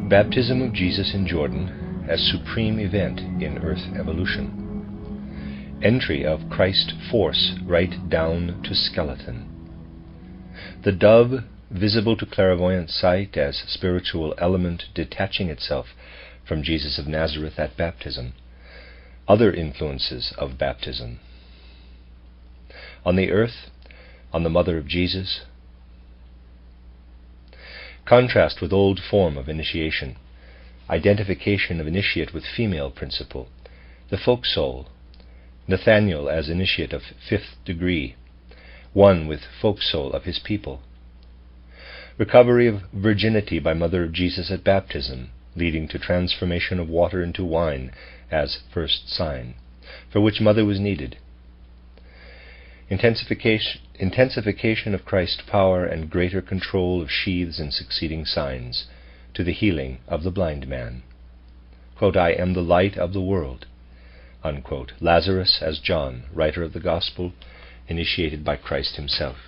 Baptism of Jesus in Jordan as supreme event in earth evolution. Entry of Christ force right down to skeleton. The dove, visible to clairvoyant sight as spiritual element detaching itself from Jesus of Nazareth at baptism. Other influences of baptism. On the earth, on the mother of Jesus. Contrast with old form of initiation. Identification of initiate with female principle. The folk soul. Nathanael as initiate of 5th degree. One with folk soul of his people. Recovery of virginity by mother of Jesus at baptism, leading to transformation of water into wine as first sign, for which mother was needed. Intensification of Christ's power and greater control of sheaths and succeeding signs, to the healing of the blind man. Quote, I am the light of the world. Unquote. Lazarus as John, writer of the Gospel, initiated by Christ himself.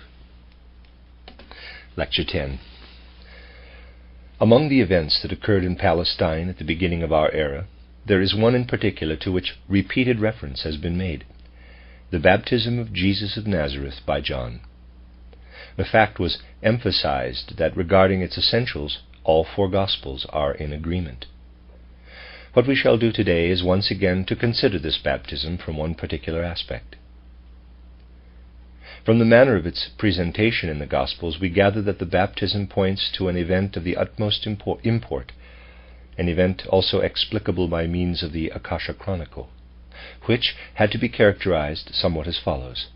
Lecture 10. Among the events that occurred in Palestine at the beginning of our era, there is one in particular to which repeated reference has been made. The baptism of Jesus of Nazareth by John. The fact was emphasized that regarding its essentials, all four Gospels are in agreement. What we shall do today is once again to consider this baptism from one particular aspect. From the manner of its presentation in the Gospels, we gather that the baptism points to an event of the utmost import, an event also explicable by means of the Akasha Chronicle, which had to be characterized somewhat as follows.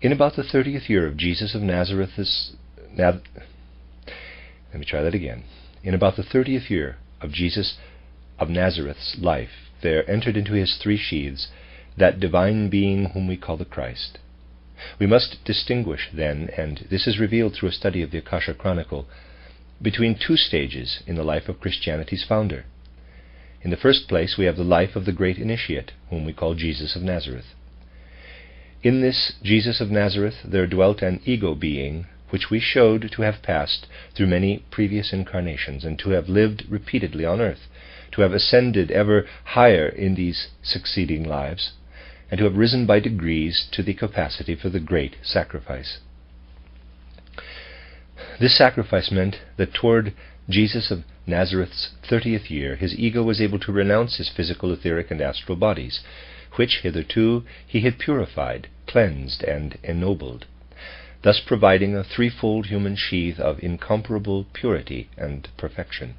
In about the 30th year of Jesus of Nazareth's In about the 30th year of Jesus of Nazareth's life, there entered into his 3 sheaths that divine being whom we call the Christ. We must distinguish then, and this is revealed through a study of the Akasha Chronicle, between 2 stages in the life of Christianity's founder. In the first place, we have the life of the great initiate, whom we call Jesus of Nazareth. In this Jesus of Nazareth there dwelt an ego being, which we showed to have passed through many previous incarnations, and to have lived repeatedly on earth, to have ascended ever higher in these succeeding lives, and to have risen by degrees to the capacity for the great sacrifice. This sacrifice meant that toward Jesus of Nazareth's 30th year, his ego was able to renounce his physical, etheric, and astral bodies, which hitherto he had purified, cleansed, and ennobled, thus providing a 3-fold human sheath of incomparable purity and perfection.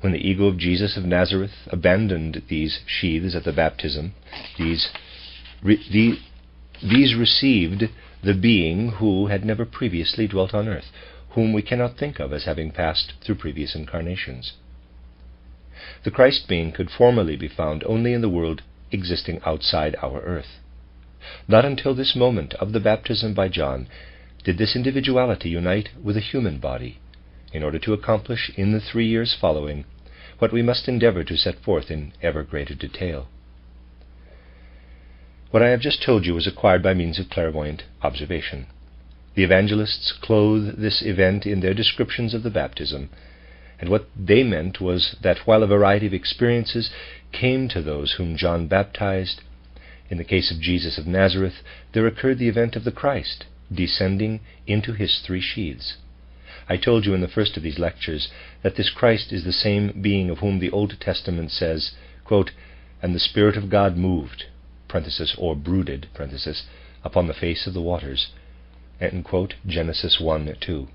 When the ego of Jesus of Nazareth abandoned these sheaths at the baptism, these received the being who had never previously dwelt on earth, whom we cannot think of as having passed through previous incarnations. The Christ being could formerly be found only in the world existing outside our earth. Not until this moment of the baptism by John did this individuality unite with a human body, in order to accomplish in the 3 years following what we must endeavor to set forth in ever greater detail. What I have just told you was acquired by means of clairvoyant observation. The evangelists clothe this event in their descriptions of the baptism, and what they meant was that while a variety of experiences came to those whom John baptized, in the case of Jesus of Nazareth, there occurred the event of the Christ descending into his 3 sheaths. I told you in the first of these lectures that this Christ is the same being of whom the Old Testament says, quote, and the Spirit of God moved, or brooded, upon the face of the waters, end quote, Genesis 1:2.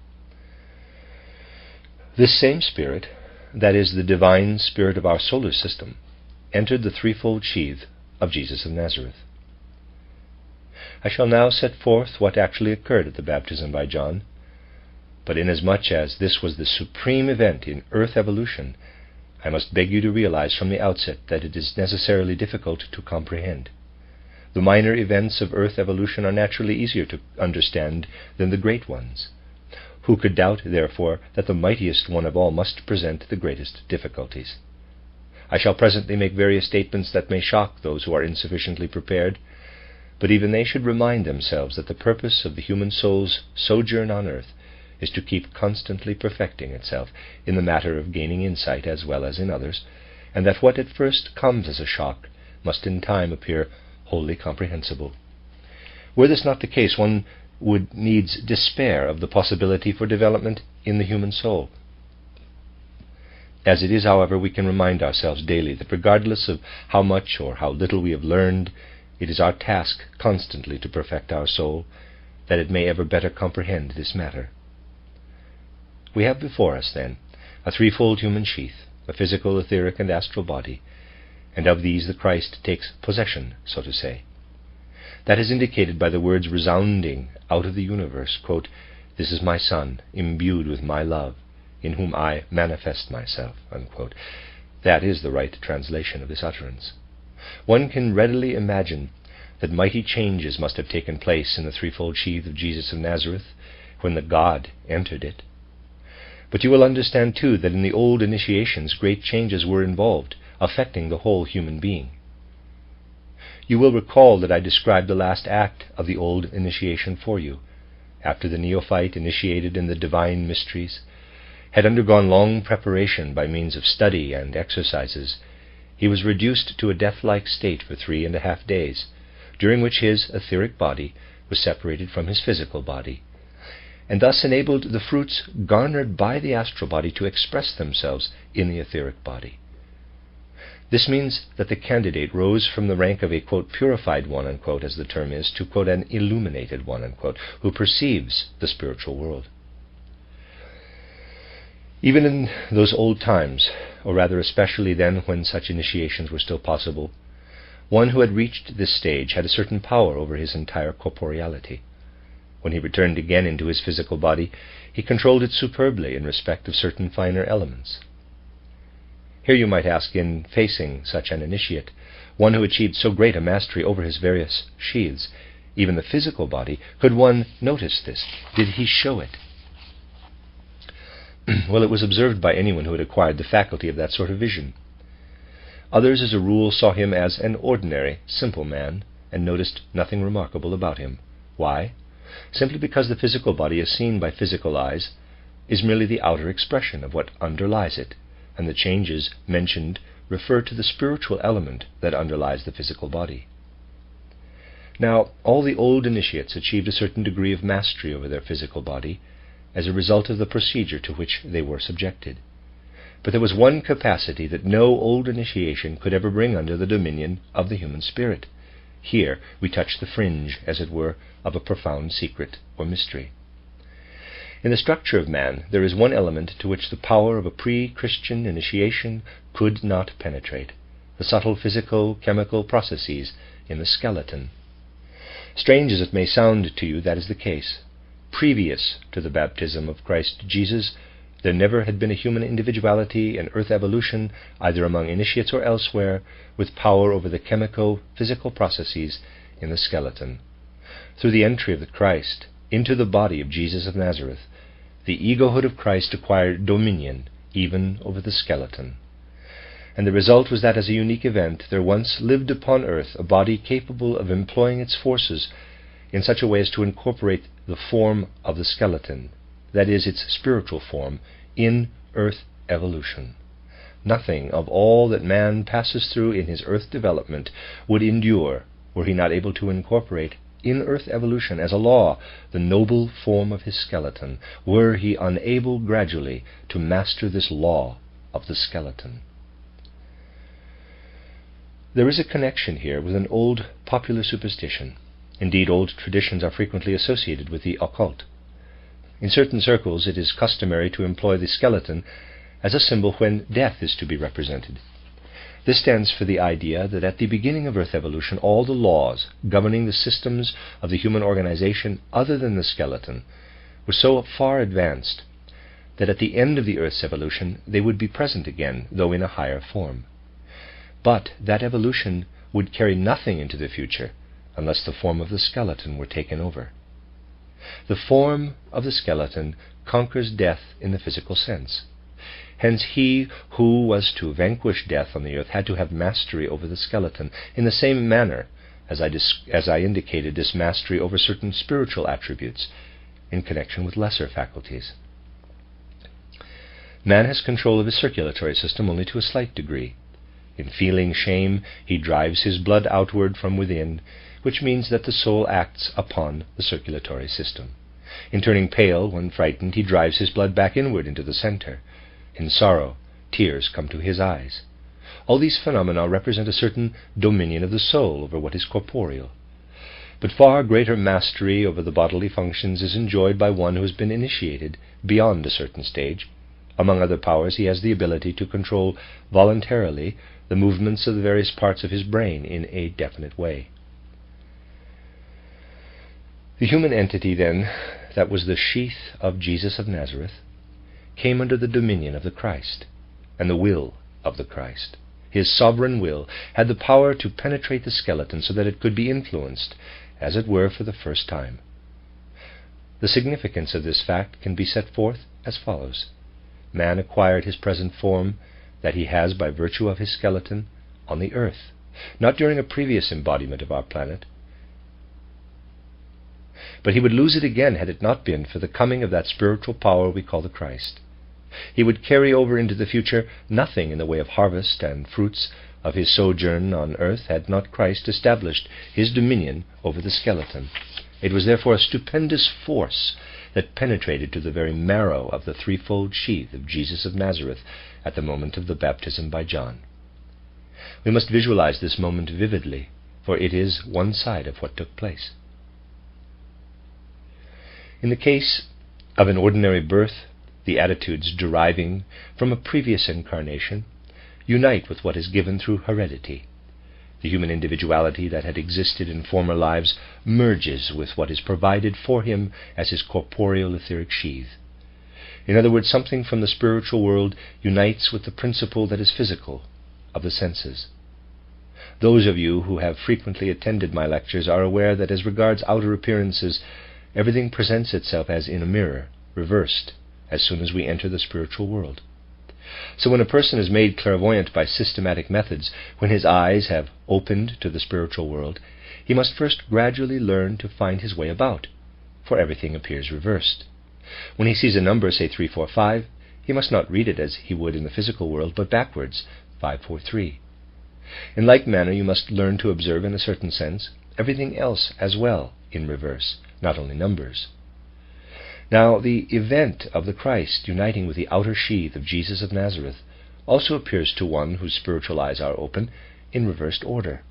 This same Spirit, that is the divine Spirit of our solar system, entered the 3-fold sheath of Jesus of Nazareth. I shall now set forth what actually occurred at the baptism by John, but inasmuch as this was the supreme event in earth evolution, I must beg you to realize from the outset that it is necessarily difficult to comprehend. The minor events of earth evolution are naturally easier to understand than the great ones. Who could doubt, therefore, that the mightiest one of all must present the greatest difficulties? I shall presently make various statements that may shock those who are insufficiently prepared, but even they should remind themselves that the purpose of the human soul's sojourn on earth is to keep constantly perfecting itself in the matter of gaining insight as well as in others, and that what at first comes as a shock must in time appear wholly comprehensible. Were this not the case, one would needs despair of the possibility for development in the human soul. As it is, however, we can remind ourselves daily that regardless of how much or how little we have learned, it is our task constantly to perfect our soul, that it may ever better comprehend this matter. We have before us, then, a threefold human sheath, a physical, etheric, and astral body, and of these the Christ takes possession, so to say. That is indicated by the words resounding out of the universe, quote, "This is my Son, imbued with my love, in whom I manifest myself," unquote. That is the right translation of this utterance. One can readily imagine that mighty changes must have taken place in the threefold sheath of Jesus of Nazareth when the God entered it. But you will understand too that in the old initiations great changes were involved, affecting the whole human being. You will recall that I described the last act of the old initiation for you, after the neophyte, initiated in the divine mysteries, had undergone long preparation by means of study and exercises. He was reduced to a death-like state for 3.5 days, during which his etheric body was separated from his physical body, and thus enabled the fruits garnered by the astral body to express themselves in the etheric body. This means that the candidate rose from the rank of a, quote, purified one, unquote, as the term is, to, quote, an illuminated one, unquote, who perceives the spiritual world. Even in those old times, or rather especially then when such initiations were still possible, one who had reached this stage had a certain power over his entire corporeality. When he returned again into his physical body, he controlled it superbly in respect of certain finer elements. Here you might ask, in facing such an initiate, one who achieved so great a mastery over his various sheaths, even the physical body, could one notice this? Did he show it? Well, it was observed by anyone who had acquired the faculty of that sort of vision. Others, as a rule, saw him as an ordinary, simple man, and noticed nothing remarkable about him. Why? Simply because the physical body, as seen by physical eyes, is merely the outer expression of what underlies it, and the changes mentioned refer to the spiritual element that underlies the physical body. Now, all the old initiates achieved a certain degree of mastery over their physical body as a result of the procedure to which they were subjected. But there was one capacity that no old initiation could ever bring under the dominion of the human spirit. Here we touch the fringe, as it were, of a profound secret or mystery. In the structure of man, there is one element to which the power of a pre-Christian initiation could not penetrate: the subtle physical, chemical processes in the skeleton. Strange as it may sound to you, that is the case. Previous to the baptism of Christ Jesus, there never had been a human individuality in earth evolution, either among initiates or elsewhere, with power over the chemico-physical processes in the skeleton. Through the entry of the Christ into the body of Jesus of Nazareth, the egohood of Christ acquired dominion even over the skeleton. And the result was that, as a unique event, there once lived upon earth a body capable of employing its forces in such a way as to incorporate the form of the skeleton, that is, its spiritual form, in earth evolution. Nothing of all that man passes through in his earth development would endure were he not able to incorporate in earth evolution as a law the noble form of his skeleton, were he unable gradually to master this law of the skeleton. There is a connection here with an old popular superstition. Indeed, old traditions are frequently associated with the occult. In certain circles it is customary to employ the skeleton as a symbol when death is to be represented. This stands for the idea that at the beginning of earth evolution all the laws governing the systems of the human organization other than the skeleton were so far advanced that at the end of the earth's evolution they would be present again, though in a higher form. But that evolution would carry nothing into the future unless the form of the skeleton were taken over. The form of the skeleton conquers death in the physical sense. Hence he who was to vanquish death on the earth had to have mastery over the skeleton, in the same manner as I indicated this mastery over certain spiritual attributes, in connection with lesser faculties. Man has control of his circulatory system only to a slight degree. In feeling shame, he drives his blood outward from within, which means that the soul acts upon the circulatory system. In turning pale when frightened, he drives his blood back inward into the center. In sorrow, tears come to his eyes. All these phenomena represent a certain dominion of the soul over what is corporeal. But far greater mastery over the bodily functions is enjoyed by one who has been initiated beyond a certain stage. Among other powers, he has the ability to control voluntarily the movements of the various parts of his brain in a definite way. The human entity, then, that was the sheath of Jesus of Nazareth, came under the dominion of the Christ and the will of the Christ. His sovereign will had the power to penetrate the skeleton so that it could be influenced, as it were, for the first time. The significance of this fact can be set forth as follows. Man acquired his present form that he has by virtue of his skeleton on the earth, not during a previous embodiment of our planet, but he would lose it again had it not been for the coming of that spiritual power we call the Christ. He would carry over into the future nothing in the way of harvest and fruits of his sojourn on earth had not Christ established his dominion over the skeleton. It was therefore a stupendous force that penetrated to the very marrow of the threefold sheath of Jesus of Nazareth at the moment of the baptism by John. We must visualize this moment vividly, for it is one side of what took place. In the case of an ordinary birth, the attitudes deriving from a previous incarnation unite with what is given through heredity. The human individuality that had existed in former lives merges with what is provided for him as his corporeal etheric sheath. In other words, something from the spiritual world unites with the principle that is physical, of the senses. Those of you who have frequently attended my lectures are aware that as regards outer appearances, everything presents itself as in a mirror, reversed, as soon as we enter the spiritual world. So when a person is made clairvoyant by systematic methods, when his eyes have opened to the spiritual world, he must first gradually learn to find his way about, for everything appears reversed. When he sees a number, say 345, he must not read it as he would in the physical world, but backwards, 543. In like manner, you must learn to observe, in a certain sense, everything else as well in reverse, not only numbers. Now, the event of the Christ uniting with the outer sheath of Jesus of Nazareth also appears to one whose spiritual eyes are open in reversed order.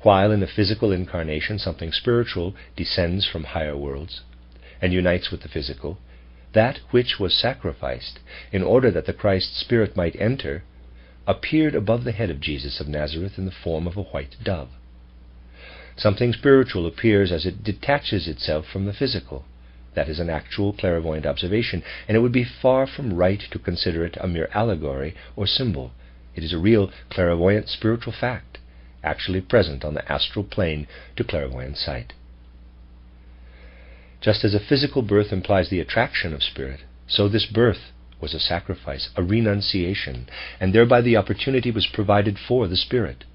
While in the physical incarnation something spiritual descends from higher worlds and unites with the physical, that which was sacrificed in order that the Christ Spirit might enter appeared above the head of Jesus of Nazareth in the form of a white dove. Something spiritual appears as it detaches itself from the physical. That is an actual clairvoyant observation, and it would be far from right to consider it a mere allegory or symbol. It is a real clairvoyant spiritual fact, actually present on the astral plane to clairvoyant sight. Just as a physical birth implies the attraction of spirit, so this birth was a sacrifice, a renunciation, and thereby the opportunity was provided for the spirit,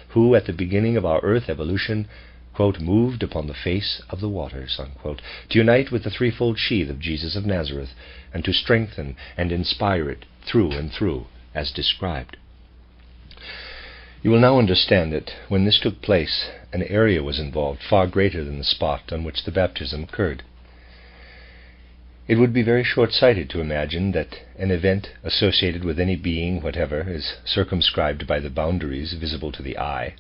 who at the beginning of our earth evolution, quote, moved upon the face of the waters, unquote, to unite with the threefold sheath of Jesus of Nazareth, and to strengthen and inspire it through and through, as described. You will now understand that when this took place, an area was involved far greater than the spot on which the baptism occurred. It would be very short-sighted to imagine that an event associated with any being whatever is circumscribed by the boundaries visible to the eye.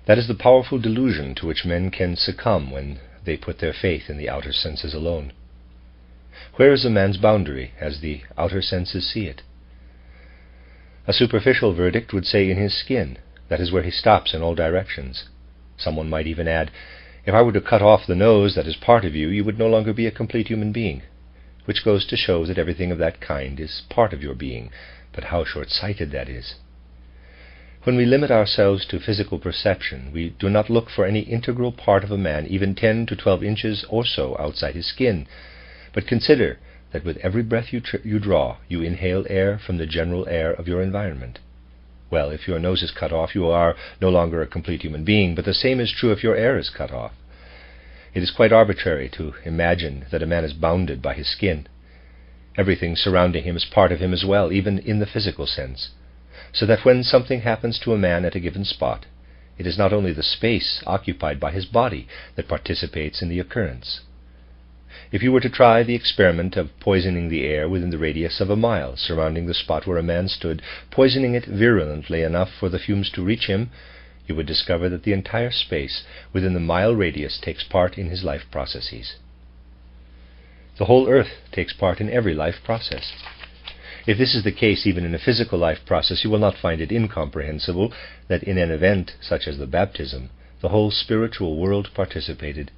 That is the powerful delusion to which men can succumb when they put their faith in the outer senses alone. Where is a man's boundary as the outer senses see it? A superficial verdict would say in his skin. That is where he stops in all directions. Someone might even add, if I were to cut off the nose that is part of you, you would no longer be a complete human being, which goes to show that everything of that kind is part of your being, but how short-sighted that is. When we limit ourselves to physical perception, we do not look for any integral part of a man, even 10 to 12 inches or so outside his skin, but consider that with every breath you draw, you inhale air from the general air of your environment. Well, if your nose is cut off, you are no longer a complete human being, but the same is true if your air is cut off. It is quite arbitrary to imagine that a man is bounded by his skin. Everything surrounding him is part of him as well, even in the physical sense, so that when something happens to a man at a given spot, it is not only the space occupied by his body that participates in the occurrence. If you were to try the experiment of poisoning the air within the radius of a mile surrounding the spot where a man stood, poisoning it virulently enough for the fumes to reach him, you would discover that the entire space within the mile radius takes part in his life processes. The whole earth takes part in every life process. If this is the case even in a physical life process, you will not find it incomprehensible that in an event such as the baptism, the whole spiritual world participated,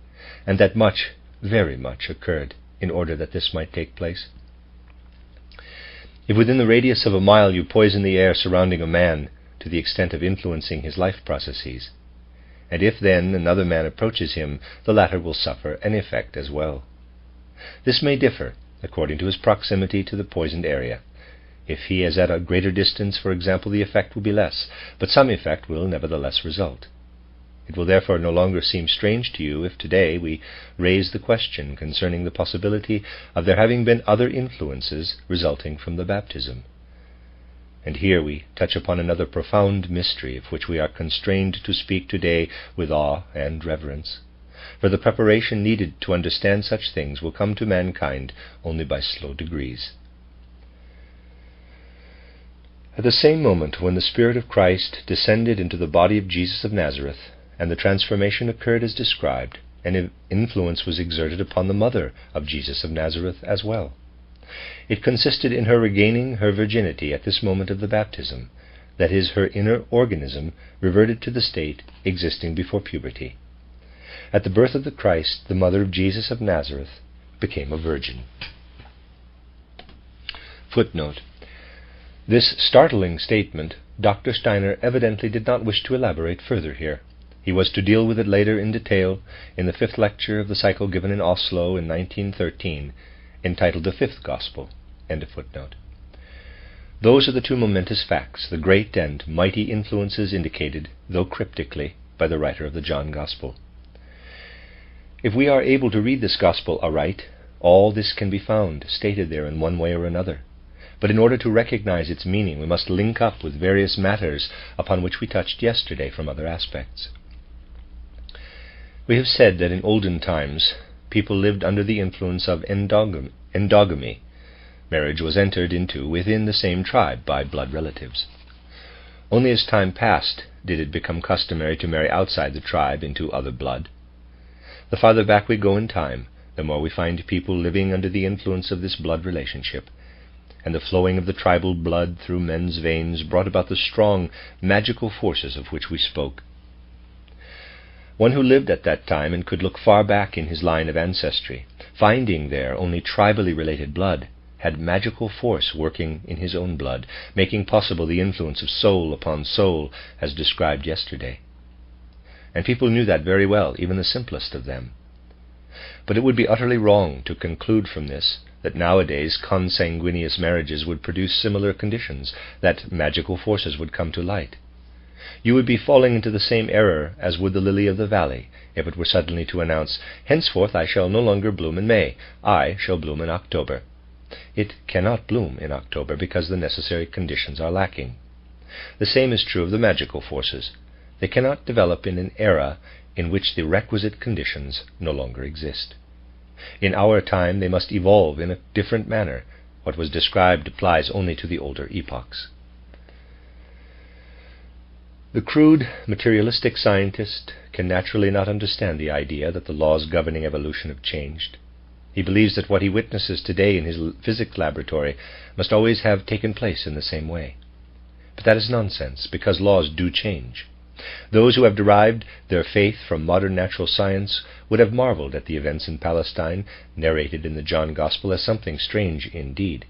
and that much, very much, occurred in order that this might take place. If within the radius of a mile you poison the air surrounding a man to the extent of influencing his life processes, and if then another man approaches him, the latter will suffer an effect as well. This may differ according to his proximity to the poisoned area. If he is at a greater distance, for example, the effect will be less, but some effect will nevertheless result. It will therefore no longer seem strange to you if today we raise the question concerning the possibility of there having been other influences resulting from the baptism. And here we touch upon another profound mystery of which we are constrained to speak today with awe and reverence. For the preparation needed to understand such things will come to mankind only by slow degrees. At the same moment when the Spirit of Christ descended into the body of Jesus of Nazareth, and the transformation occurred as described, an influence was exerted upon the mother of Jesus of Nazareth as well. It consisted in her regaining her virginity at this moment of the baptism, that is, her inner organism reverted to the state existing before puberty. At the birth of the Christ, the mother of Jesus of Nazareth became a virgin. Footnote. This startling statement Dr. Steiner evidently did not wish to elaborate further here. He was to deal with it later in detail in the 5th lecture of the cycle given in Oslo in 1913, entitled The Fifth Gospel. End of footnote. Those are the two momentous facts, the great and mighty influences indicated, though cryptically, by the writer of the John Gospel. If we are able to read this Gospel aright, all this can be found, stated there in one way or another. But in order to recognize its meaning, we must link up with various matters upon which we touched yesterday from other aspects. We have said that in olden times people lived under the influence of endogamy. Marriage was entered into within the same tribe by blood relatives. Only as time passed did it become customary to marry outside the tribe into other blood. The farther back we go in time, the more we find people living under the influence of this blood relationship, and the flowing of the tribal blood through men's veins brought about the strong, magical forces of which we spoke. One who lived at that time and could look far back in his line of ancestry, finding there only tribally related blood, had magical force working in his own blood, making possible the influence of soul upon soul, as described yesterday. And people knew that very well, even the simplest of them. But it would be utterly wrong to conclude from this that nowadays consanguineous marriages would produce similar conditions, that magical forces would come to light. You would be falling into the same error as would the lily of the valley, if it were suddenly to announce, "Henceforth I shall no longer bloom in May, I shall bloom in October." It cannot bloom in October because the necessary conditions are lacking. The same is true of the magical forces. They cannot develop in an era in which the requisite conditions no longer exist. In our time they must evolve in a different manner. What was described applies only to the older epochs. The crude, materialistic scientist can naturally not understand the idea that the laws governing evolution have changed. He believes that what he witnesses today in his physics laboratory must always have taken place in the same way. But that is nonsense, because laws do change. Those who have derived their faith from modern natural science would have marveled at the events in Palestine, narrated in the John Gospel, as something strange indeed.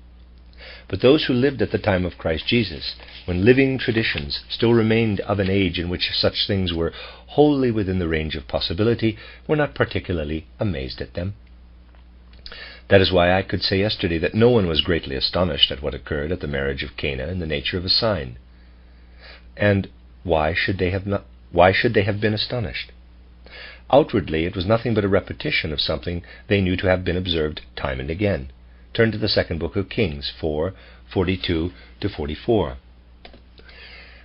But those who lived at the time of Christ Jesus, when living traditions still remained of an age in which such things were wholly within the range of possibility, were not particularly amazed at them. That is why I could say yesterday that no one was greatly astonished at what occurred at the marriage of Cana in the nature of a sign. And why should they have been astonished? Outwardly, it was nothing but a repetition of something they knew to have been observed time and again. Turn to the second book of Kings, 4:42-44.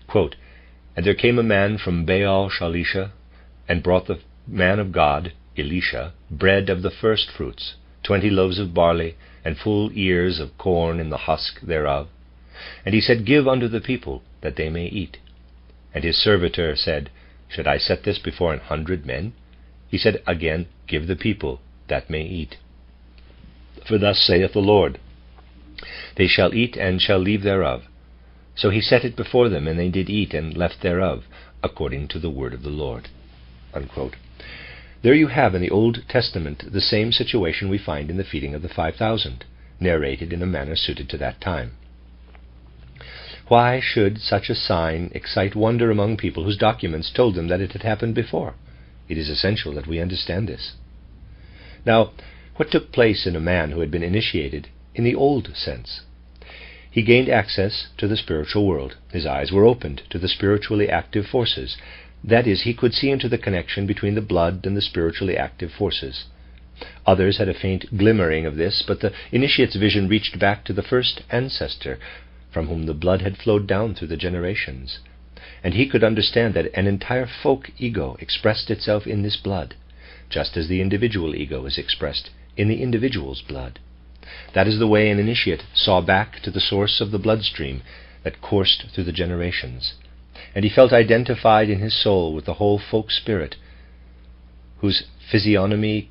Quote, "And there came a man from Baal Shalisha, and brought the man of God, Elisha, bread of the first fruits, 20 loaves of barley, and full ears of corn in the husk thereof. And he said, Give unto the people, that they may eat. And his servitor said, Should I set this before 100 men? He said again, Give the people, that may eat. For thus saith the Lord, They shall eat and shall leave thereof. So he set it before them, and they did eat and left thereof, according to the word of the Lord." Unquote. There you have in the Old Testament the same situation we find in the feeding of the 5,000, narrated in a manner suited to that time. Why should such a sign excite wonder among people whose documents told them that it had happened before? It is essential that we understand this. Now, what took place in a man who had been initiated in the old sense? He gained access to the spiritual world. His eyes were opened to the spiritually active forces. That is, he could see into the connection between the blood and the spiritually active forces. Others had a faint glimmering of this, but the initiate's vision reached back to the first ancestor from whom the blood had flowed down through the generations. And he could understand that an entire folk ego expressed itself in this blood, just as the individual ego is expressed in the individual's blood. That is the way an initiate saw back to the source of the bloodstream that coursed through the generations. And he felt identified in his soul with the whole folk spirit, whose physiognomy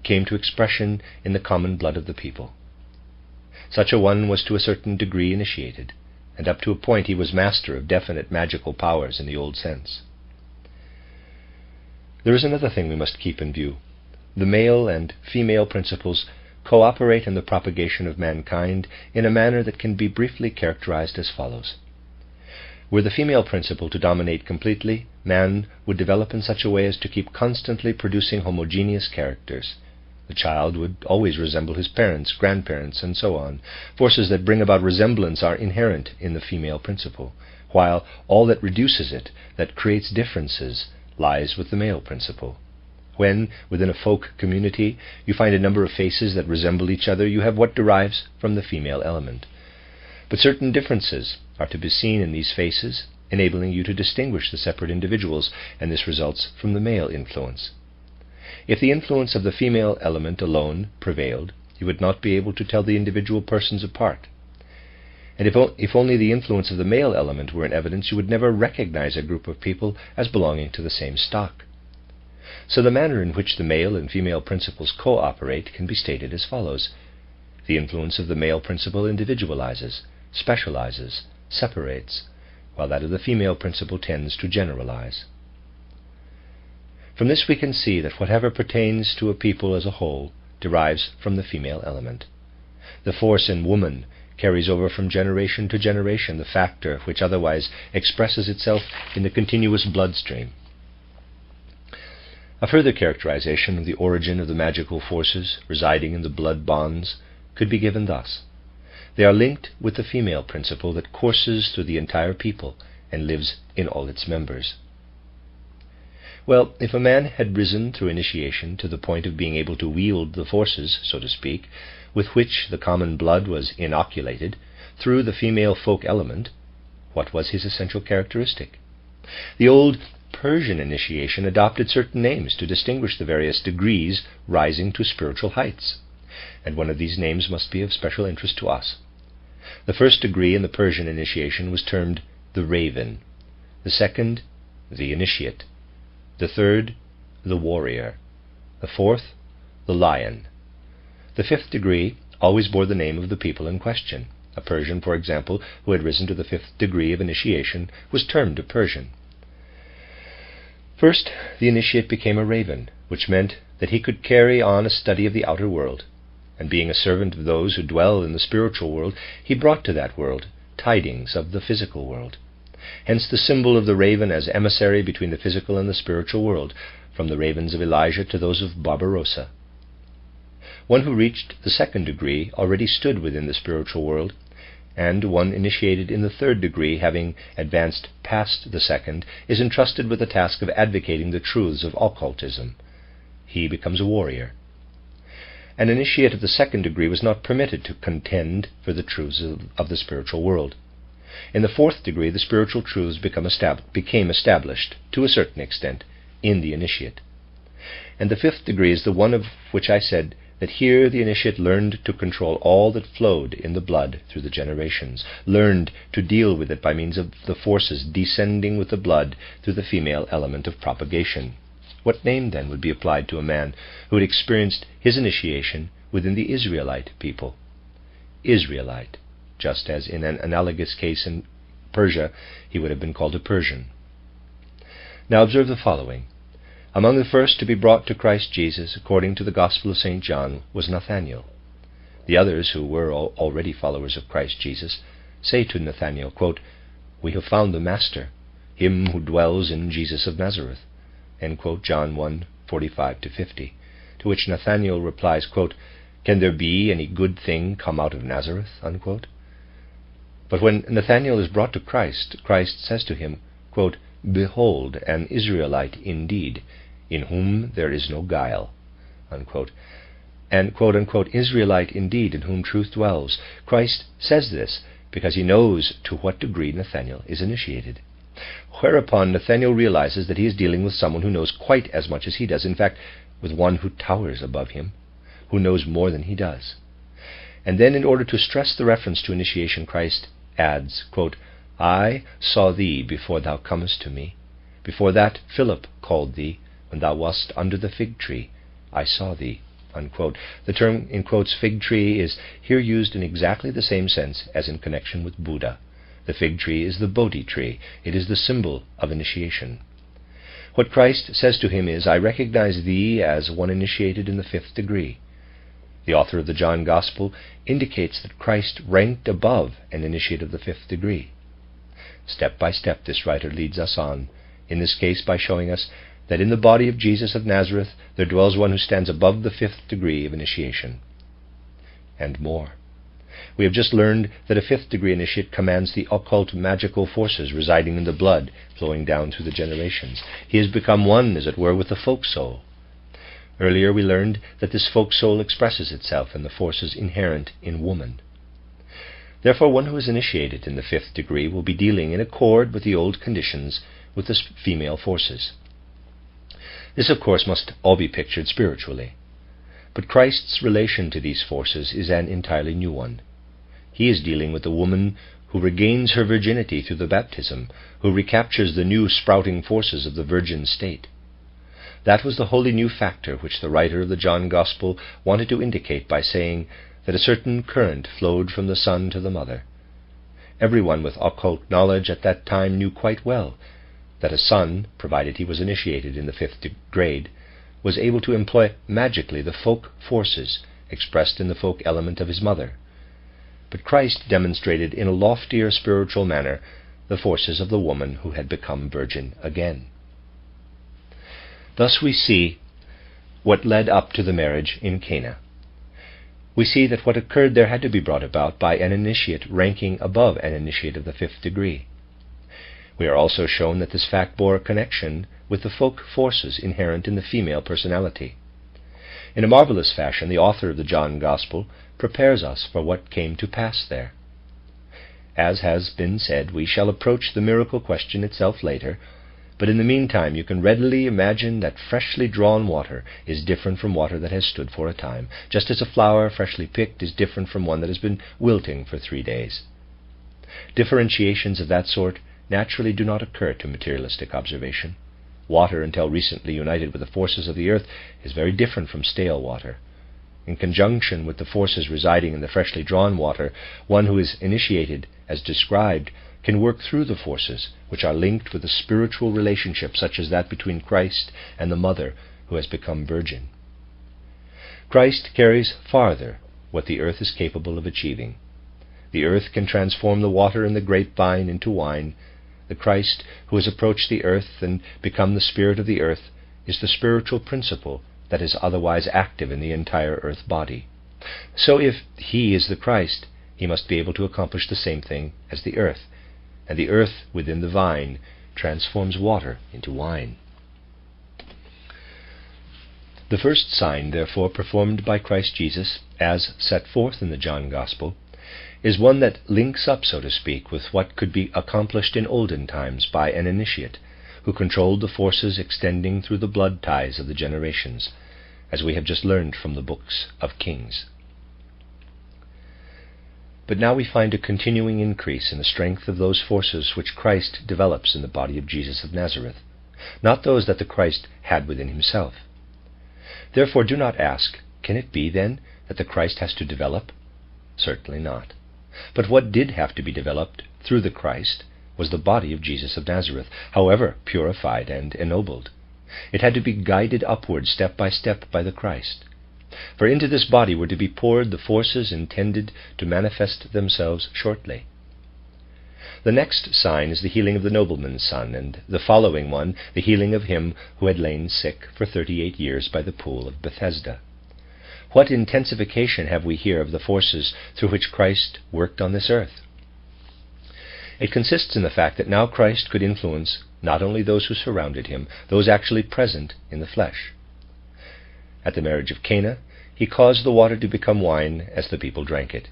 came to expression in the common blood of the people. Such a one was to a certain degree initiated, and up to a point he was master of definite magical powers in the old sense. There is another thing we must keep in view. The male and female principles cooperate in the propagation of mankind in a manner that can be briefly characterized as follows. Were the female principle to dominate completely, man would develop in such a way as to keep constantly producing homogeneous characters. The child would always resemble his parents, grandparents, and so on. Forces that bring about resemblance are inherent in the female principle, while all that reduces it, that creates differences, lies with the male principle. When, within a folk community, you find a number of faces that resemble each other, you have what derives from the female element. But certain differences are to be seen in these faces, enabling you to distinguish the separate individuals, and this results from the male influence. If the influence of the female element alone prevailed, you would not be able to tell the individual persons apart. And if only the influence of the male element were in evidence, you would never recognize a group of people as belonging to the same stock. So the manner in which the male and female principles cooperate can be stated as follows. The influence of the male principle individualizes, specializes, separates, while that of the female principle tends to generalize. From this we can see that whatever pertains to a people as a whole derives from the female element. The force in woman carries over from generation to generation the factor which otherwise expresses itself in the continuous bloodstream. A further characterization of the origin of the magical forces residing in the blood bonds could be given thus. They are linked with the female principle that courses through the entire people and lives in all its members. Well, if a man had risen through initiation to the point of being able to wield the forces, so to speak, with which the common blood was inoculated through the female folk element, what was his essential characteristic? The old Persian initiation adopted certain names to distinguish the various degrees rising to spiritual heights, and one of these names must be of special interest to us. The first degree in the Persian initiation was termed the raven, the second, the initiate, the third, the warrior, the fourth, the lion. The fifth degree always bore the name of the people in question. A Persian, for example, who had risen to the fifth degree of initiation, was termed a Persian. First, the initiate became a raven, which meant that he could carry on a study of the outer world, and being a servant of those who dwell in the spiritual world, he brought to that world tidings of the physical world. Hence the symbol of the raven as emissary between the physical and the spiritual world, from the ravens of Elijah to those of Barbarossa. One who reached the second degree already stood within the spiritual world, and one initiated in the third degree, having advanced past the second, is entrusted with the task of advocating the truths of occultism, he becomes a warrior. An initiate of the second degree was not permitted to contend for the truths of the spiritual world. In the fourth degree, the spiritual truths became established, to a certain extent, in the initiate. And the fifth degree is the one of which I said that here the initiate learned to control all that flowed in the blood through the generations, learned to deal with it by means of the forces descending with the blood through the female element of propagation. What name, then, would be applied to a man who had experienced his initiation within the Israelite people? Israelite, just as in an analogous case in Persia he would have been called a Persian. Now observe the following. Among the first to be brought to Christ Jesus, according to the Gospel of St. John, was Nathanael. The others, who were already followers of Christ Jesus, say to Nathanael, quote, "We have found the Master, him who dwells in Jesus of Nazareth." End quote, John 1:45-50. To which Nathanael replies, quote, "Can there be any good thing come out of Nazareth?" Unquote. But when Nathanael is brought to Christ, Christ says to him, quote, "Behold, an Israelite indeed, in whom there is no guile." Unquote. And, quote unquote, Israelite indeed, in whom truth dwells. Christ says this because he knows to what degree Nathanael is initiated. Whereupon Nathanael realizes that he is dealing with someone who knows quite as much as he does, in fact, with one who towers above him, who knows more than he does. And then, in order to stress the reference to initiation, Christ adds, quote, "I saw thee before thou comest to me. Before that Philip called thee, when thou wast under the fig tree, I saw thee." Unquote. The term, in quotes, fig tree, is here used in exactly the same sense as in connection with Buddha. The fig tree is the Bodhi tree. It is the symbol of initiation. What Christ says to him is, "I recognize thee as one initiated in the fifth degree." The author of the John Gospel indicates that Christ ranked above an initiate of the fifth degree. Step by step this writer leads us on, in this case by showing us that in the body of Jesus of Nazareth there dwells one who stands above the fifth degree of initiation. And more. We have just learned that a fifth degree initiate commands the occult magical forces residing in the blood flowing down through the generations. He has become one, as it were, with the folk soul. Earlier we learned that this folk soul expresses itself in the forces inherent in woman. Therefore one who is initiated in the fifth degree will be dealing in accord with the old conditions with the female forces. This, of course, must all be pictured spiritually. But Christ's relation to these forces is an entirely new one. He is dealing with a woman who regains her virginity through the baptism, who recaptures the new sprouting forces of the virgin state. That was the wholly new factor which the writer of the John Gospel wanted to indicate by saying that a certain current flowed from the son to the mother. Everyone with occult knowledge at that time knew quite well that a son, provided he was initiated in the fifth grade, was able to employ magically the folk forces expressed in the folk element of his mother. But Christ demonstrated in a loftier spiritual manner the forces of the woman who had become virgin again. Thus we see what led up to the marriage in Cana. We see that what occurred there had to be brought about by an initiate ranking above an initiate of the fifth degree. We are also shown that this fact bore a connection with the folk forces inherent in the female personality. In a marvelous fashion, the author of the John Gospel prepares us for what came to pass there. As has been said, we shall approach the miracle question itself later, but in the meantime you can readily imagine that freshly drawn water is different from water that has stood for a time, just as a flower freshly picked is different from one that has been wilting for 3 days. Differentiations of that sort naturally do not occur to materialistic observation. Water, until recently united with the forces of the earth, is very different from stale water. In conjunction with the forces residing in the freshly drawn water, one who is initiated, as described, can work through the forces which are linked with a spiritual relationship such as that between Christ and the mother who has become virgin. Christ carries farther what the earth is capable of achieving. The earth can transform the water in the grapevine into wine. The Christ who has approached the earth and become the spirit of the earth is the spiritual principle that is otherwise active in the entire earth body. So if he is the Christ, he must be able to accomplish the same thing as the earth, and the earth within the vine transforms water into wine. The first sign, therefore, performed by Christ Jesus, as set forth in the John Gospel, is one that links up, so to speak, with what could be accomplished in olden times by an initiate, who controlled the forces extending through the blood ties of the generations, as we have just learned from the books of Kings. But now we find a continuing increase in the strength of those forces which Christ develops in the body of Jesus of Nazareth, not those that the Christ had within himself. Therefore do not ask, can it be then that the Christ has to develop? Certainly not. But what did have to be developed through the Christ was the body of Jesus of Nazareth, however purified and ennobled. It had to be guided upward step by step by the Christ. For into this body were to be poured the forces intended to manifest themselves shortly. The next sign is the healing of the nobleman's son, and the following one, the healing of him who had lain sick for 38 years by the pool of Bethesda. What intensification have we here of the forces through which Christ worked on this earth? It consists in the fact that now Christ could influence not only those who surrounded him, those actually present in the flesh. At the marriage of Cana, he caused the water to become wine as the people drank it.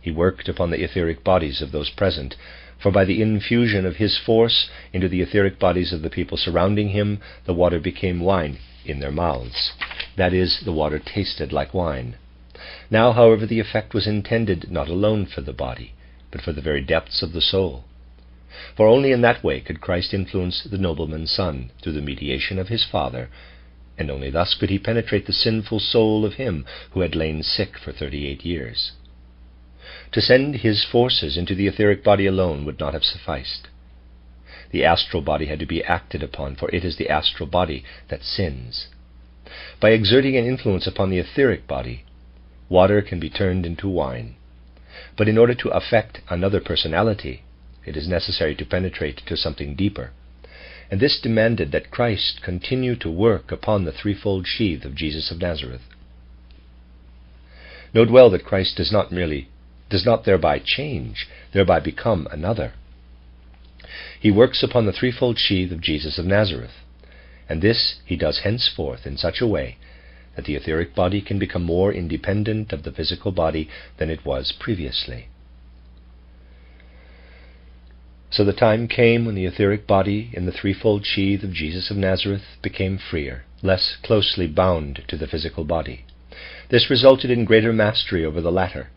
He worked upon the etheric bodies of those present, for by the infusion of his force into the etheric bodies of the people surrounding him, the water became wine in their mouths. That is, the water tasted like wine. Now, however, the effect was intended not alone for the body, but for the very depths of the soul. For only in that way could Christ influence the nobleman's son, through the mediation of his Father, and only thus could he penetrate the sinful soul of him who had lain sick for 38 years. To send his forces into the etheric body alone would not have sufficed. The astral body had to be acted upon, for it is the astral body that sins. By exerting an influence upon the etheric body, water can be turned into wine. But in order to affect another personality, it is necessary to penetrate to something deeper. And this demanded that Christ continue to work upon the threefold sheath of Jesus of Nazareth. Note well that Christ does not thereby change, thereby become another. He works upon the threefold sheath of Jesus of Nazareth, and this he does henceforth in such a way that the etheric body can become more independent of the physical body than it was previously. So the time came when the etheric body in the threefold sheath of Jesus of Nazareth became freer, less closely bound to the physical body. This resulted in greater mastery over the latter.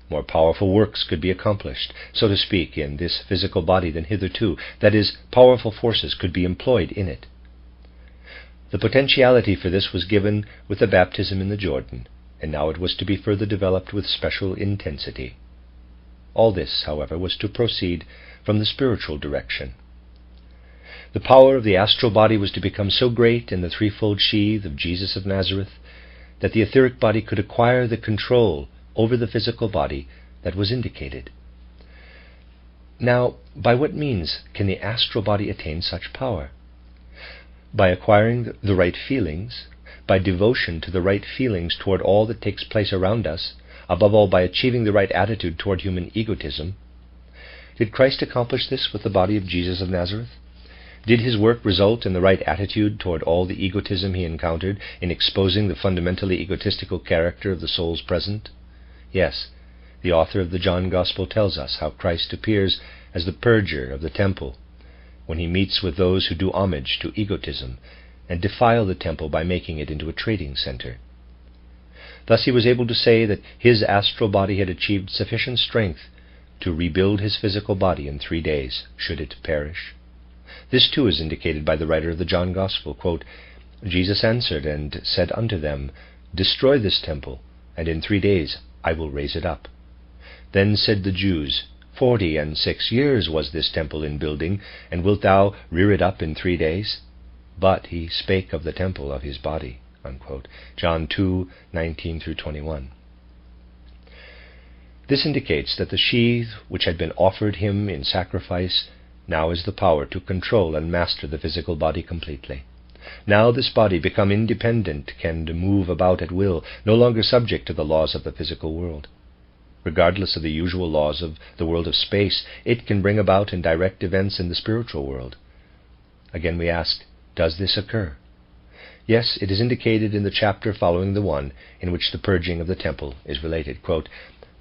More powerful works could be accomplished, so to speak, in this physical body than hitherto. That is, powerful forces could be employed in it. The potentiality for this was given with the baptism in the Jordan, and now it was to be further developed with special intensity. All this, however, was to proceed from the spiritual direction. The power of the astral body was to become so great in the threefold sheath of Jesus of Nazareth that the etheric body could acquire the control over the physical body that was indicated. Now, by what means can the astral body attain such power? By acquiring the right feelings, by devotion to the right feelings toward all that takes place around us, above all by achieving the right attitude toward human egotism. Did Christ accomplish this with the body of Jesus of Nazareth? Did his work result in the right attitude toward all the egotism he encountered in exposing the fundamentally egotistical character of the souls present? Yes, the author of the John Gospel tells us how Christ appears as the purger of the temple when he meets with those who do homage to egotism and defile the temple by making it into a trading center. Thus he was able to say that his astral body had achieved sufficient strength to rebuild his physical body in 3 days, should it perish. This too is indicated by the writer of the John Gospel, quote, Jesus answered and said unto them, Destroy this temple, and in 3 days I will raise it up. Then said the Jews, 46 years was this temple in building, and wilt thou rear it up in 3 days? But he spake of the temple of his body. Unquote. John 2:19-21. This indicates that the sheath which had been offered him in sacrifice now is the power to control and master the physical body completely. Now this body, become independent, can move about at will, no longer subject to the laws of the physical world. Regardless of the usual laws of the world of space, it can bring about and direct events in the spiritual world. Again we ask, does this occur? Yes, it is indicated in the chapter following the one in which the purging of the temple is related. Quote,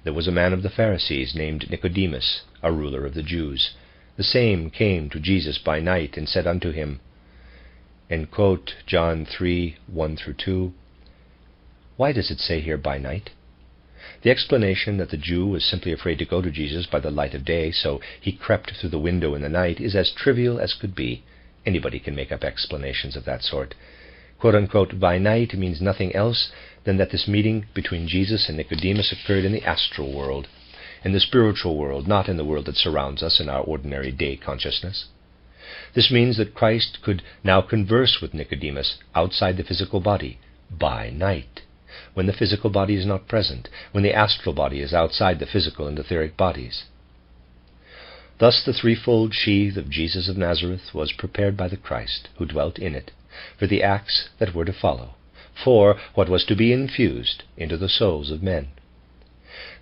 "There was a man of the Pharisees named Nicodemus, a ruler of the Jews. The same came to Jesus by night and said unto him," end quote, John 3, 1-2. Why does it say here by night? The explanation that the Jew was simply afraid to go to Jesus by the light of day, so he crept through the window in the night, is as trivial as could be. Anybody can make up explanations of that sort. Quote-unquote, by night means nothing else than that this meeting between Jesus and Nicodemus occurred in the astral world, in the spiritual world, not in the world that surrounds us in our ordinary day consciousness. This means that Christ could now converse with Nicodemus outside the physical body by night, when the physical body is not present, when the astral body is outside the physical and etheric bodies. Thus the threefold sheath of Jesus of Nazareth was prepared by the Christ, who dwelt in it, for the acts that were to follow, for what was to be infused into the souls of men.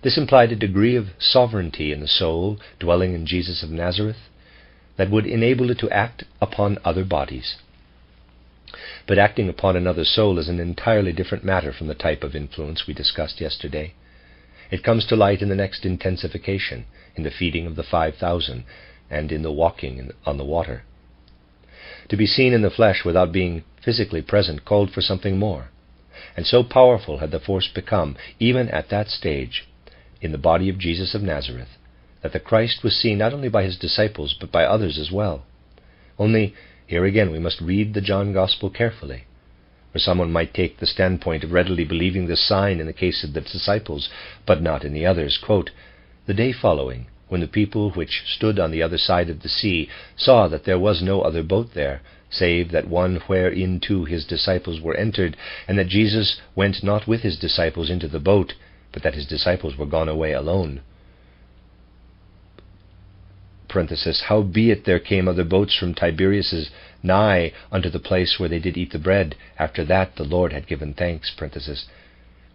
This implied a degree of sovereignty in the soul dwelling in Jesus of Nazareth that would enable it to act upon other bodies. But acting upon another soul is an entirely different matter from the type of influence we discussed yesterday. It comes to light in the next intensification, in the feeding of the 5,000, and in the walking on the water. To be seen in the flesh without being physically present called for something more, and so powerful had the force become, even at that stage, in the body of Jesus of Nazareth, that the Christ was seen not only by his disciples but by others as well. Only, here again we must read the John Gospel carefully, for someone might take the standpoint of readily believing this sign in the case of the disciples, but not in the others. Quote, "The day following, when the people which stood on the other side of the sea saw that there was no other boat there, save that one whereinto his disciples were entered, and that Jesus went not with his disciples into the boat, but that his disciples were gone away alone." Parenthesis, "Howbeit there came other boats from Tiberias nigh unto the place where they did eat the bread, after that the Lord had given thanks." Parenthesis,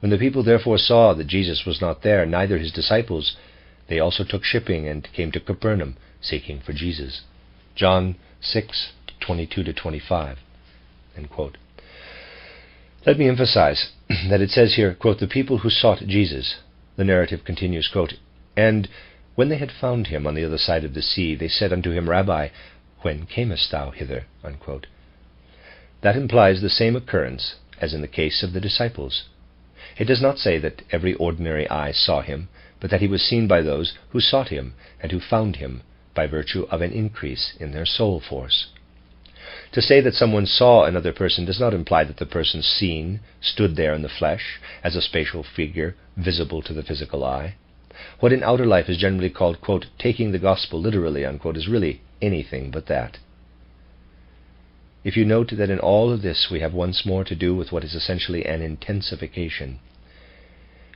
"When the people therefore saw that Jesus was not there, neither his disciples, they also took shipping and came to Capernaum, seeking for Jesus." John 6, 22-25. End quote. Let me emphasize that it says here, quote, "the people who sought Jesus." The narrative continues, quote, "And when they had found him on the other side of the sea, they said unto him, Rabbi, when camest thou hither?" Unquote. That implies the same occurrence as in the case of the disciples. It does not say that every ordinary eye saw him, but that he was seen by those who sought him and who found him by virtue of an increase in their soul force. To say that someone saw another person does not imply that the person seen stood there in the flesh as a spatial figure visible to the physical eye. What in outer life is generally called, quote, "taking the gospel literally," unquote, is really anything but that. If you note that in all of this we have once more to do with what is essentially an intensification,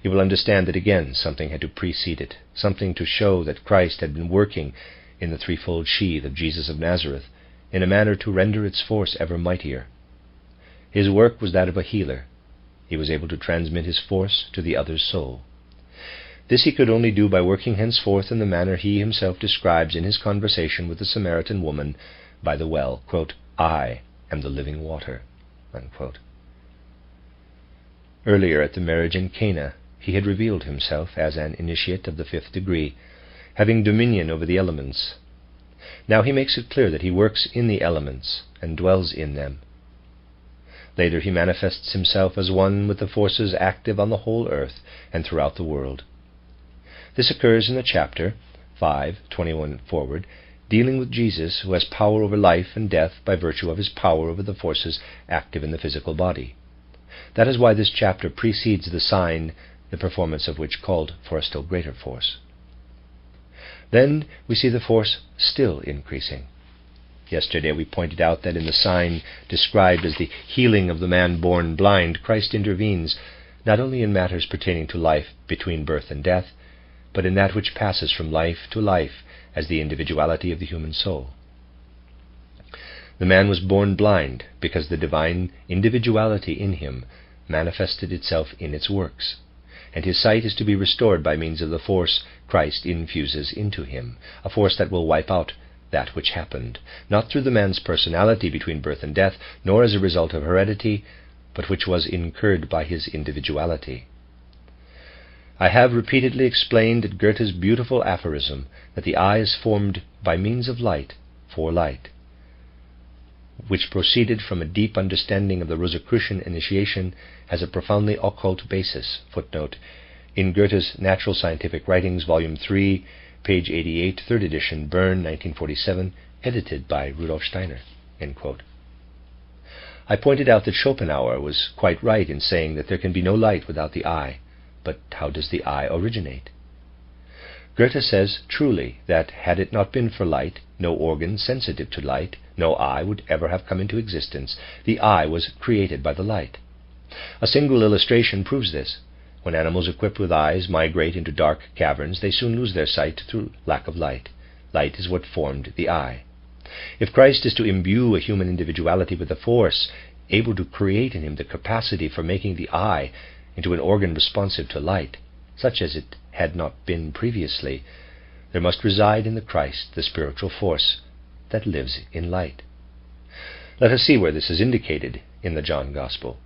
you will understand that again something had to precede it, something to show that Christ had been working in the threefold sheath of Jesus of Nazareth in a manner to render its force ever mightier. His work was that of a healer. He was able to transmit his force to the other's soul. This he could only do by working henceforth in the manner he himself describes in his conversation with the Samaritan woman by the well, quote, "I am the living water." Unquote. Earlier at the marriage in Cana, he had revealed himself as an initiate of the 5th degree, having dominion over the elements. Now he makes it clear that he works in the elements and dwells in them. Later he manifests himself as one with the forces active on the whole earth and throughout the world. This occurs in the chapter 5:21 forward, dealing with Jesus, who has power over life and death by virtue of his power over the forces active in the physical body. That is why this chapter precedes the sign, the performance of which called for a still greater force. Then we see the force still increasing. Yesterday we pointed out that in the sign described as the healing of the man born blind, Christ intervenes not only in matters pertaining to life between birth and death, but in that which passes from life to life as the individuality of the human soul. The man was born blind because the divine individuality in him manifested itself in its works, and his sight is to be restored by means of the force Christ infuses into him, a force that will wipe out that which happened, not through the man's personality between birth and death, nor as a result of heredity, but which was incurred by his individuality. I have repeatedly explained at Goethe's beautiful aphorism that the eye is formed by means of light, for light, which proceeded from a deep understanding of the Rosicrucian initiation, has a profoundly occult basis. Footnote, in Goethe's Natural Scientific Writings, Volume 3, page 88, 3rd edition, Bern, 1947, edited by Rudolf Steiner. End quote. I pointed out that Schopenhauer was quite right in saying that there can be no light without the eye. But how does the eye originate? Goethe says truly that had it not been for light, no organ sensitive to light, no eye would ever have come into existence. The eye was created by the light. A single illustration proves this. When animals equipped with eyes migrate into dark caverns, they soon lose their sight through lack of light. Light is what formed the eye. If Christ is to imbue a human individuality with a force, able to create in him the capacity for making the eye into an organ responsive to light, such as it had not been previously, there must reside in the Christ the spiritual force that lives in light. Let us see where this is indicated in the John Gospel.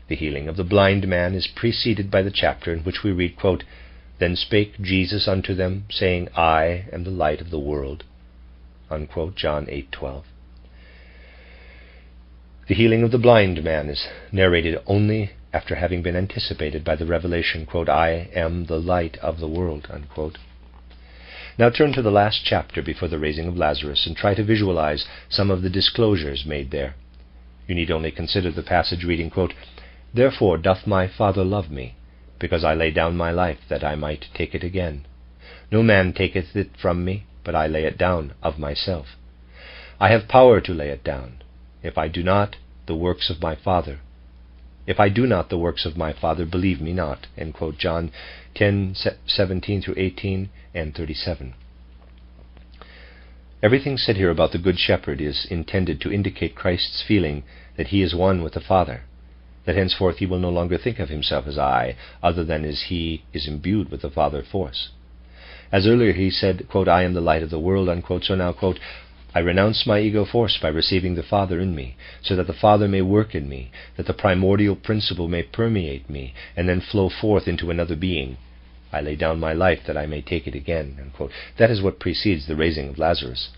The healing of the blind man is preceded by the chapter in which we read, quote, "Then spake Jesus unto them, saying, I am the light of the world." Unquote, John 8:12. The healing of the blind man is narrated only after having been anticipated by the revelation, quote, "I am the light of the world." Unquote. Now turn to the last chapter before the raising of Lazarus and try to visualize some of the disclosures made there. You need only consider the passage reading, quote, "Therefore doth my Father love me, because I lay down my life that I might take it again. No man taketh it from me, but I lay it down of myself. I have power to lay it down. If I do not the works of my Father, believe me not." End quote, John 10:17-18 and 37. Everything said here about the Good Shepherd is intended to indicate Christ's feeling that he is one with the Father, that henceforth he will no longer think of himself as I, other than as he is imbued with the Father force. As earlier he said, quote, "I am the light of the world," unquote, so now, quote, "I renounce my ego force by receiving the Father in me, so that the Father may work in me, that the primordial principle may permeate me, and then flow forth into another being. I lay down my life that I may take it again." Unquote. That is what precedes the raising of Lazarus.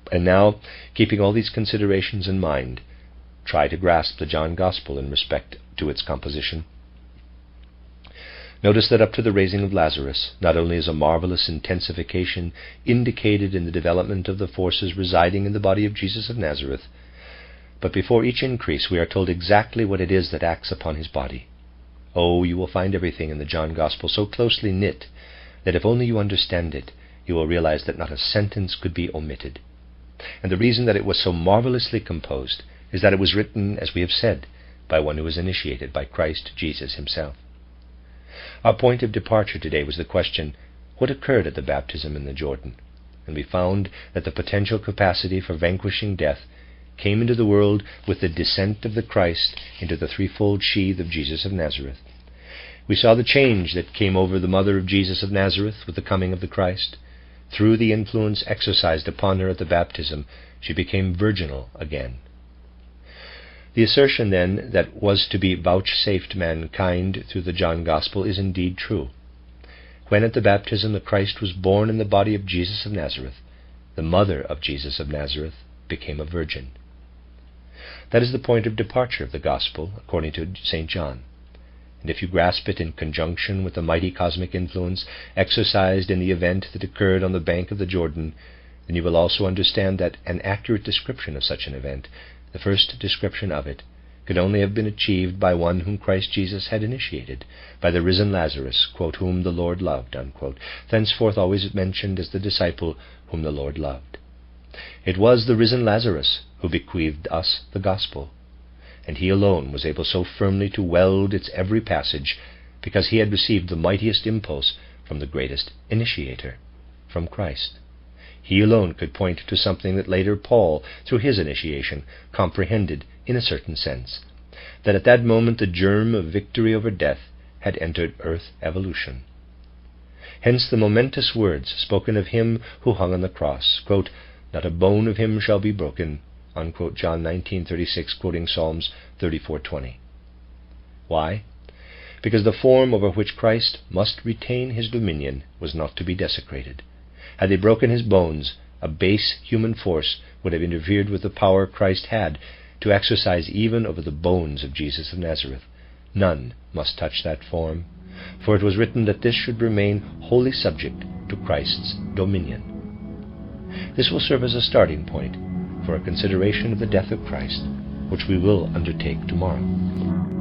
And now, keeping all these considerations in mind, try to grasp the John Gospel in respect to its composition. Notice that up to the raising of Lazarus, not only is a marvelous intensification indicated in the development of the forces residing in the body of Jesus of Nazareth, but before each increase we are told exactly what it is that acts upon his body. Oh, you will find everything in the John Gospel so closely knit that if only you understand it, you will realize that not a sentence could be omitted. And the reason that it was so marvelously composed is that it was written, as we have said, by one who was initiated by Christ Jesus himself. Our point of departure today was the question, what occurred at the baptism in the Jordan? And we found that the potential capacity for vanquishing death came into the world with the descent of the Christ into the threefold sheath of Jesus of Nazareth. We saw the change that came over the mother of Jesus of Nazareth with the coming of the Christ. Through the influence exercised upon her at the baptism, she became virginal again. The assertion, then, that was to be vouchsafed mankind through the John Gospel is indeed true. When at the baptism the Christ was born in the body of Jesus of Nazareth, the mother of Jesus of Nazareth became a virgin. That is the point of departure of the Gospel, according to St. John. And if you grasp it in conjunction with the mighty cosmic influence exercised in the event that occurred on the bank of the Jordan, then you will also understand that an accurate description of such an event, the first description of it, could only have been achieved by one whom Christ Jesus had initiated, by the risen Lazarus, quote, "whom the Lord loved," unquote, thenceforth always mentioned as the disciple whom the Lord loved. It was the risen Lazarus who bequeathed us the Gospel, and he alone was able so firmly to weld its every passage because he had received the mightiest impulse from the greatest initiator, from Christ. He alone could point to something that later Paul, through his initiation, comprehended in a certain sense, that at that moment the germ of victory over death had entered earth evolution. Hence the momentous words spoken of him who hung on the cross, quote, "Not a bone of him shall be broken," unquote, John 19:36, quoting Psalms 34:20. Why? Because the form over which Christ must retain his dominion was not to be desecrated. Had they broken his bones, a base human force would have interfered with the power Christ had to exercise even over the bones of Jesus of Nazareth. None must touch that form, for it was written that this should remain wholly subject to Christ's dominion. This will serve as a starting point for a consideration of the death of Christ, which we will undertake tomorrow.